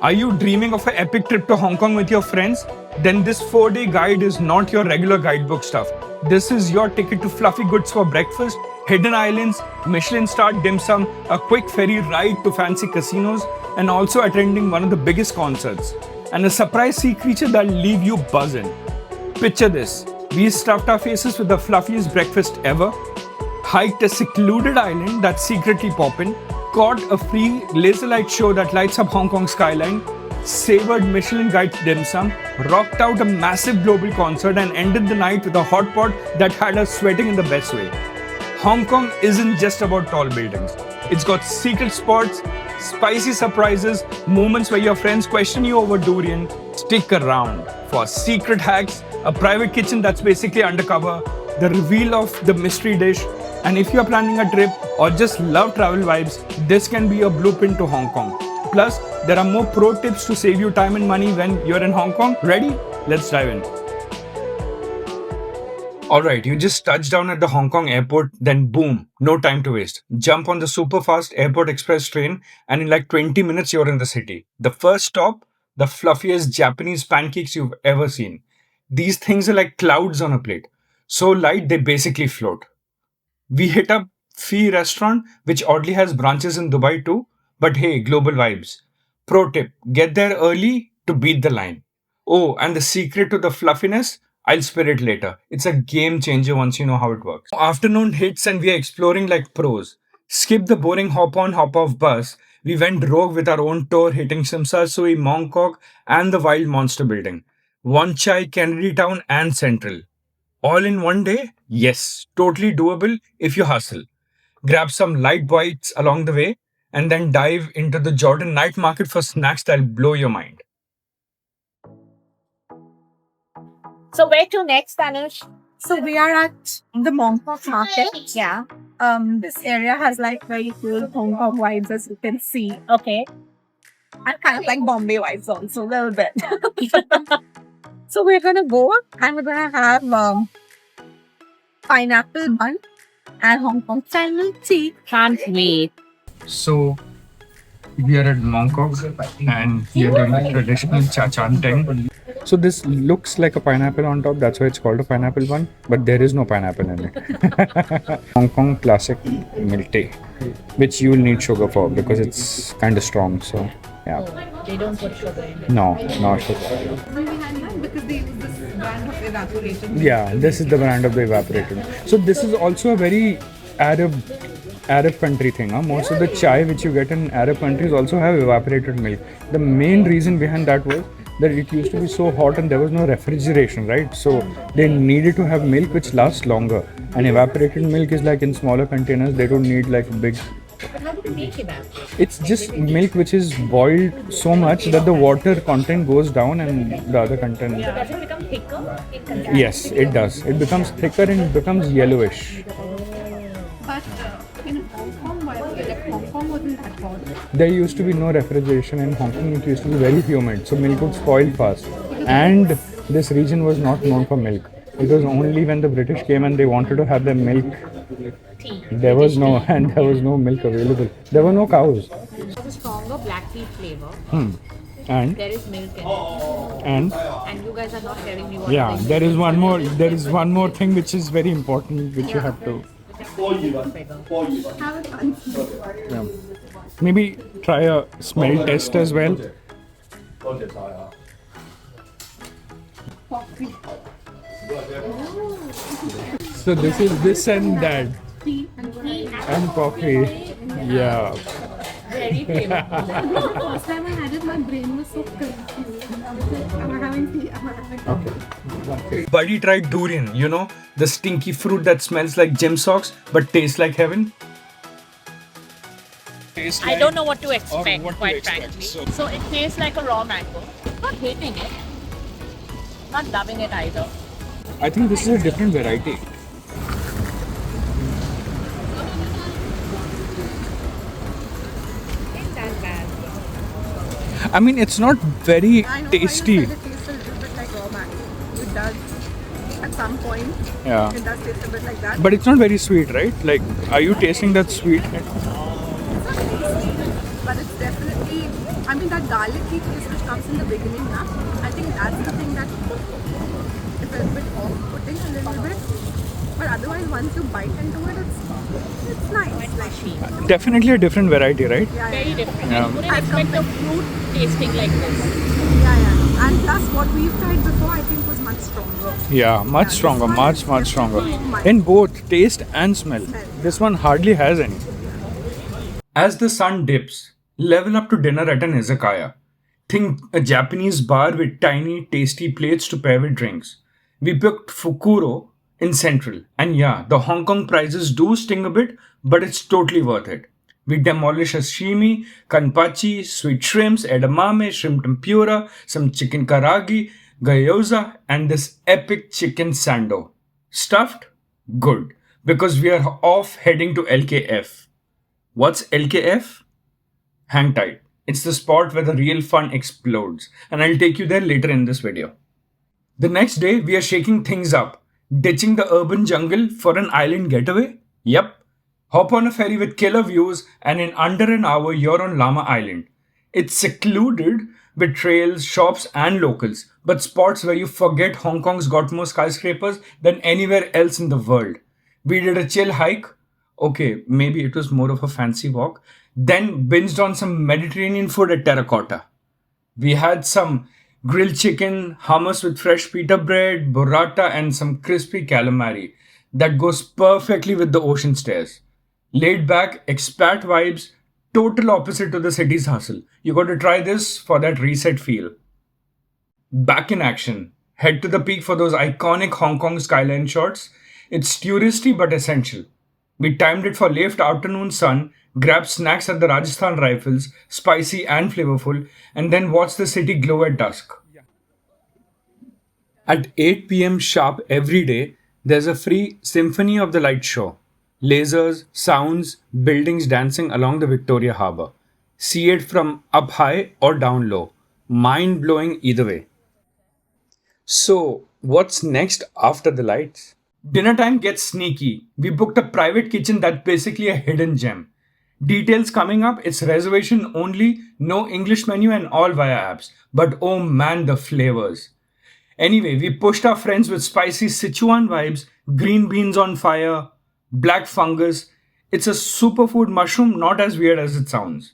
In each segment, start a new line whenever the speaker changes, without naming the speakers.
Are you dreaming of an epic trip to Hong Kong with your friends? Then this 4-day guide is not your regular guidebook stuff. This is your ticket to fluffy goods for breakfast, hidden islands, Michelin-starred dim sum, a quick ferry ride to fancy casinos, and also attending one of the biggest concerts. And a surprise sea creature that'll leave you buzzing. Picture this. We stuffed our faces with the fluffiest breakfast ever, hiked a secluded island that's secretly poppin', caught a free laser light show that lights up Hong Kong skyline, savored Michelin guide dim sum, rocked out a massive global concert, and ended the night with a hot pot that had us sweating in the best way. Hong Kong isn't just about tall buildings. It's got secret spots, spicy surprises, moments where your friends question you over Durian. Stick around for secret hacks, a private kitchen that's basically undercover, the reveal of the mystery dish, and if you're planning a trip or just love travel vibes, this can be a blueprint to Hong Kong. Plus, there are more pro tips to save you time and money when you're in Hong Kong. Ready? Let's dive in. Alright, you just touch down at the Hong Kong airport, then boom, no time to waste. Jump on the super fast Airport Express train, and in like 20 minutes you're in the city. The first stop, the fluffiest Japanese pancakes you've ever seen. These things are like clouds on a plate. So light they basically float. We hit up Phi restaurant, which oddly has branches in Dubai too, but hey, global vibes. Pro tip, get there early to beat the line. Oh, and the secret to the fluffiness, I'll spill it later. It's a game changer once you know how it works. Afternoon hits and we are exploring like pros. Skip the boring hop on hop off bus. We went rogue with our own tour hitting Simsa Sui, Mongkok and the Wild Monster Building. Wan Chai, Kennedy Town and Central. All in one day? Yes, totally doable if you hustle. Grab some light bites along the way and then dive into the Jordan night market for snacks that'll blow your mind.
So where to next, Anush?
So we are at the Mongkok market.
Yeah.
This area has like very cool Hong Kong vibes, as you can see,
Okay.
and kind of like Bombay vibes also a little bit. So we're gonna go and we're gonna have pineapple bun and Hong Kong style milk tea.
Can't wait.
So, we are at Mongkok and we are doing traditional cha chan teng. So this looks like a pineapple on top, that's why it's called a pineapple bun, but there is no pineapple in it. Hong Kong classic milk tea, which you will need sugar for because it's kind of strong, so yeah.
They don't put sugar in it.
No, not sugar.
Because they use this brand of evaporated.
Yeah, this is the brand of the evaporated. So this is also a very Arab country thing. Most of the chai which you get in Arab countries also have evaporated milk. The main reason behind that was that it used to be so hot and there was no refrigeration, right? So they needed to have milk which lasts longer. And evaporated milk is like in smaller containers. They don't need like big.
But how do you make it up?
It's just milk which is boiled so much that the water content goes down and the other content.
Does it become thicker in consistency?
Yes, it does. It becomes thicker and it becomes yellowish.
But in Hong Kong, Hong Kong wasn't that hot.
There used to be no refrigeration in Hong Kong. It used to be very humid, so milk would spoil fast. And this region was not known for milk. It was only when the British came and they wanted to have their milk. There was no milk available. There were no cows.
It's a stronger black tea flavor.
And
There is milk in it.
and
And you guys are not telling me what
yeah,
it is.
there is one more thing which is very important which you have to yeah. Maybe try a smell test as well. So this is this and that and coffee. Yeah.
Very flavorful.
First time I had it, my brain was so confused. Am I having tea? Am I having
Okay. Buddy tried durian, you know, the stinky fruit that smells like gym socks but tastes like heaven.
I don't know what to expect,
what to
quite
expect,
frankly. So it tastes like a raw mango. Not hating it. Not loving it either.
I think this is a different variety.
Ain't that bad.
I mean, it's not very
I know
tasty.
It tastes a little bit like raw mango. It does. At some point,
Yeah.
it does taste a bit like that.
But it's not very sweet, right? Like, are you tasting that sweet?
It's not tasty, but it's definitely. I'm mean, that garlicky taste which comes in the beginning, na, I think that's the thing that is a bit off-putting a little bit. But otherwise, once you bite into it, it's nice. Like,
Definitely a different variety, right?
yeah,
Very
yeah.
different.
Yeah.
I wouldn't expect the fruit tasting like this.
Yeah. And plus, what we've tried before, I think, was much stronger.
Yeah, much
this
stronger,
one
much
is
stronger.
definitely mild.
In both taste and smell. This one hardly has any. As the sun dips, level up to dinner at an izakaya. Think a Japanese bar with tiny, tasty plates to pair with drinks. We booked Fukuro in Central, and yeah, the Hong Kong prices do sting a bit, but it's totally worth it. We demolish sashimi, kanpachi, sweet shrimps, edamame, shrimp tempura, some chicken karagi, gyoza, and this epic chicken sando. Stuffed? Good, because we are off heading to LKF. What's LKF? Hang tight. It's the spot where the real fun explodes, and I'll take you there later in this video. The next day, we are shaking things up, ditching the urban jungle for an island getaway. Yep. Hop on a ferry with killer views, and in under an hour, you're on Lamma Island. It's secluded with trails, shops, and locals, but spots where you forget Hong Kong's got more skyscrapers than anywhere else in the world. We did a chill hike. Okay, maybe it was more of a fancy walk. Then binged on some Mediterranean food at Terracotta. We had some grilled chicken, hummus with fresh pita bread, burrata, and some crispy calamari that goes perfectly with the ocean stares. Laid back, expat vibes, total opposite to the city's hustle. You got to try this for that reset feel. Back in action. Head to the peak for those iconic Hong Kong skyline shots. It's touristy but essential. We timed it for late afternoon sun, grabbed snacks at the Rajasthan Rifles, spicy and flavorful, and then watched the city glow at dusk. At 8 p.m. sharp every day, there's a free Symphony of the Light show. Lasers, sounds, buildings dancing along the Victoria Harbour. See it from up high or down low. Mind blowing either way. So, what's next after the lights? Dinner time gets sneaky. We booked a private kitchen that's basically a hidden gem. Details coming up, it's reservation only, no English menu and all via apps. But oh man, the flavors. Anyway, we pushed our friends with spicy Sichuan vibes, green beans on fire, black fungus. It's a superfood mushroom, not as weird as it sounds.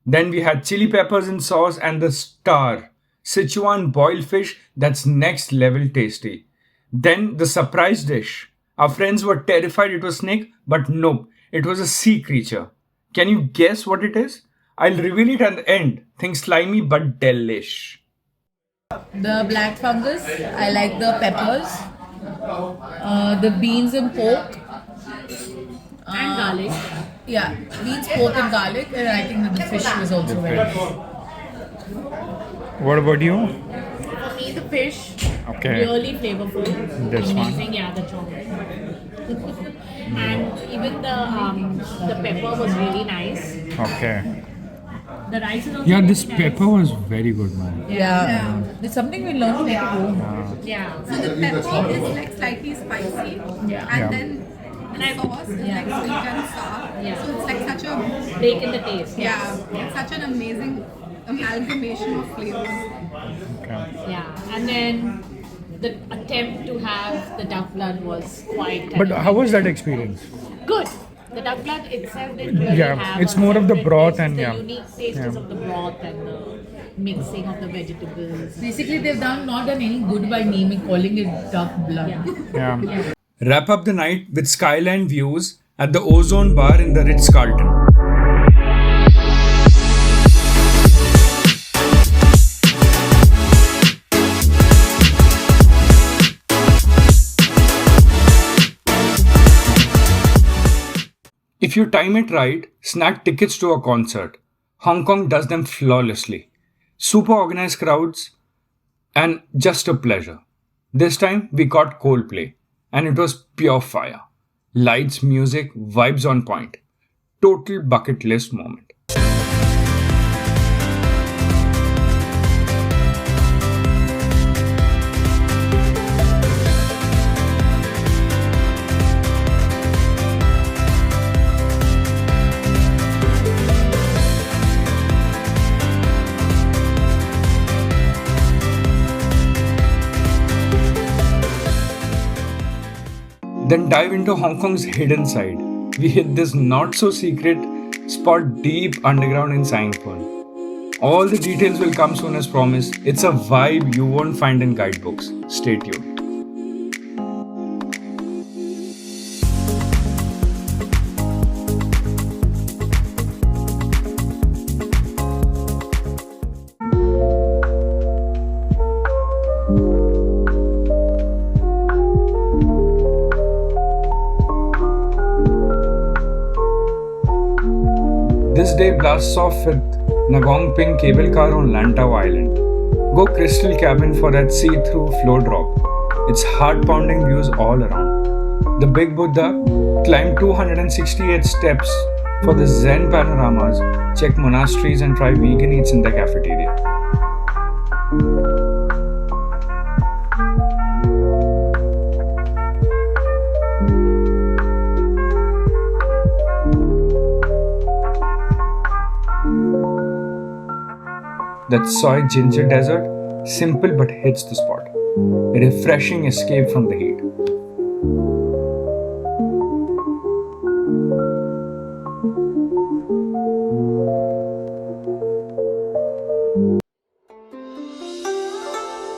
Then we had chili peppers in sauce and the star, Sichuan boiled fish that's next level tasty. Then the surprise dish. Our friends were terrified it was snake, but nope, it was a sea creature. Can you guess what it is? I'll reveal it at the end. Think slimy but delish.
The black fungus, I like the peppers, the beans and pork.
And garlic.
Yeah, beans, pork and garlic, and I think that the fish was also very good.
What about you?
For me, the fish,
Okay.
really flavorful.
This one.
Amazing, yeah, the chocolate. And even the pepper was really nice.
Okay.
The rice is also
Yeah,
really
this
nice.
pepper was very good, man.
Yeah, it's something we learned to do.
Yeah.
So the pepper is like slightly spicy,
Yeah.
and
Yeah.
then the sauce is like sweet and sour.
Yeah.
So it's like such a
Break in the taste.
it's such an amazing amalgamation of flavors.
Okay.
Yeah. And then the attempt to have the duck blood was quite
But how was that experience?
good. The duck blood itself didn't really
Yeah,
have
it's
a
more of the
separate
broth
taste.
and
the
yeah.
unique taste is
Yeah.
of the broth and the mixing of the vegetables.
Basically, they've not done any good by naming, calling it duck blood.
Yeah.
Yeah. Wrap up the night with skyline views at the Ozone Bar in the Ritz-Carlton. If you time it right, snag tickets to a concert. Hong Kong does them flawlessly. Super organized crowds and just a pleasure. This time we got Coldplay and it was pure fire. Lights, music, vibes on point. Total bucket list moment. Then dive into Hong Kong's hidden side. We hit this not so secret spot deep underground in Saigon. All the details will come soon as promised. It's a vibe you won't find in guidebooks. Stay tuned. This day blasts off with Ngong Ping cable car on Lantau Island. Go Crystal Cabin for that see-through flow drop. It's heart-pounding views all around. The Big Buddha, climb 268 steps for the Zen panoramas, check monasteries and try vegan eats in the cafeteria. That soy ginger dessert, simple but hits the spot. A refreshing escape from the heat.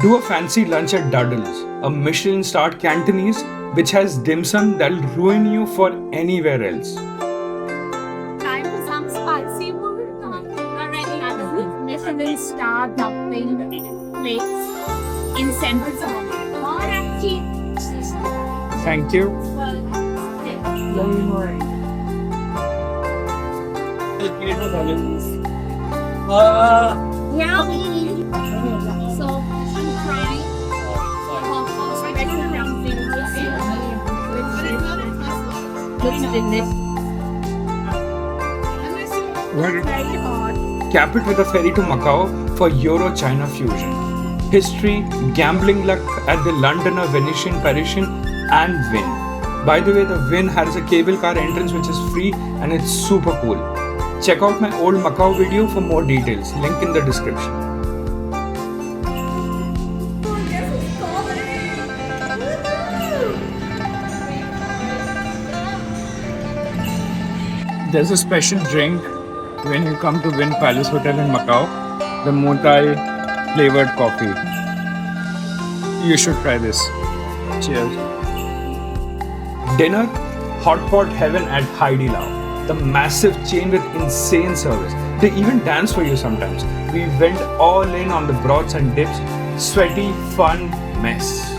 Do a fancy lunch at Duddle's, a Michelin-starred Cantonese which has dim sum that'll ruin you for anywhere else.
Time for some spicy food. Already had a Michelin-starred dumpling place in central Saigon. More actually.
Thank you.
Yummy. So I'm trying Hong Kong special dumpling. Looks delicious. Very hot.
Cap it with a ferry to Macau for Euro-China fusion. History, gambling luck at the Londoner Venetian Parisian and Wynn. By the way, the Wynn has a cable car entrance which is free and it's super cool. Check out my old Macau video for more details. Link in the description. There's a special drink when you come to Wynn Palace Hotel in Macau, the Motai flavored coffee. You should try this. Cheers. Dinner, hot pot heaven at Heidi Lau, the massive chain with insane service. They even dance for you sometimes. We went all in on the broths and dips. Sweaty, fun mess.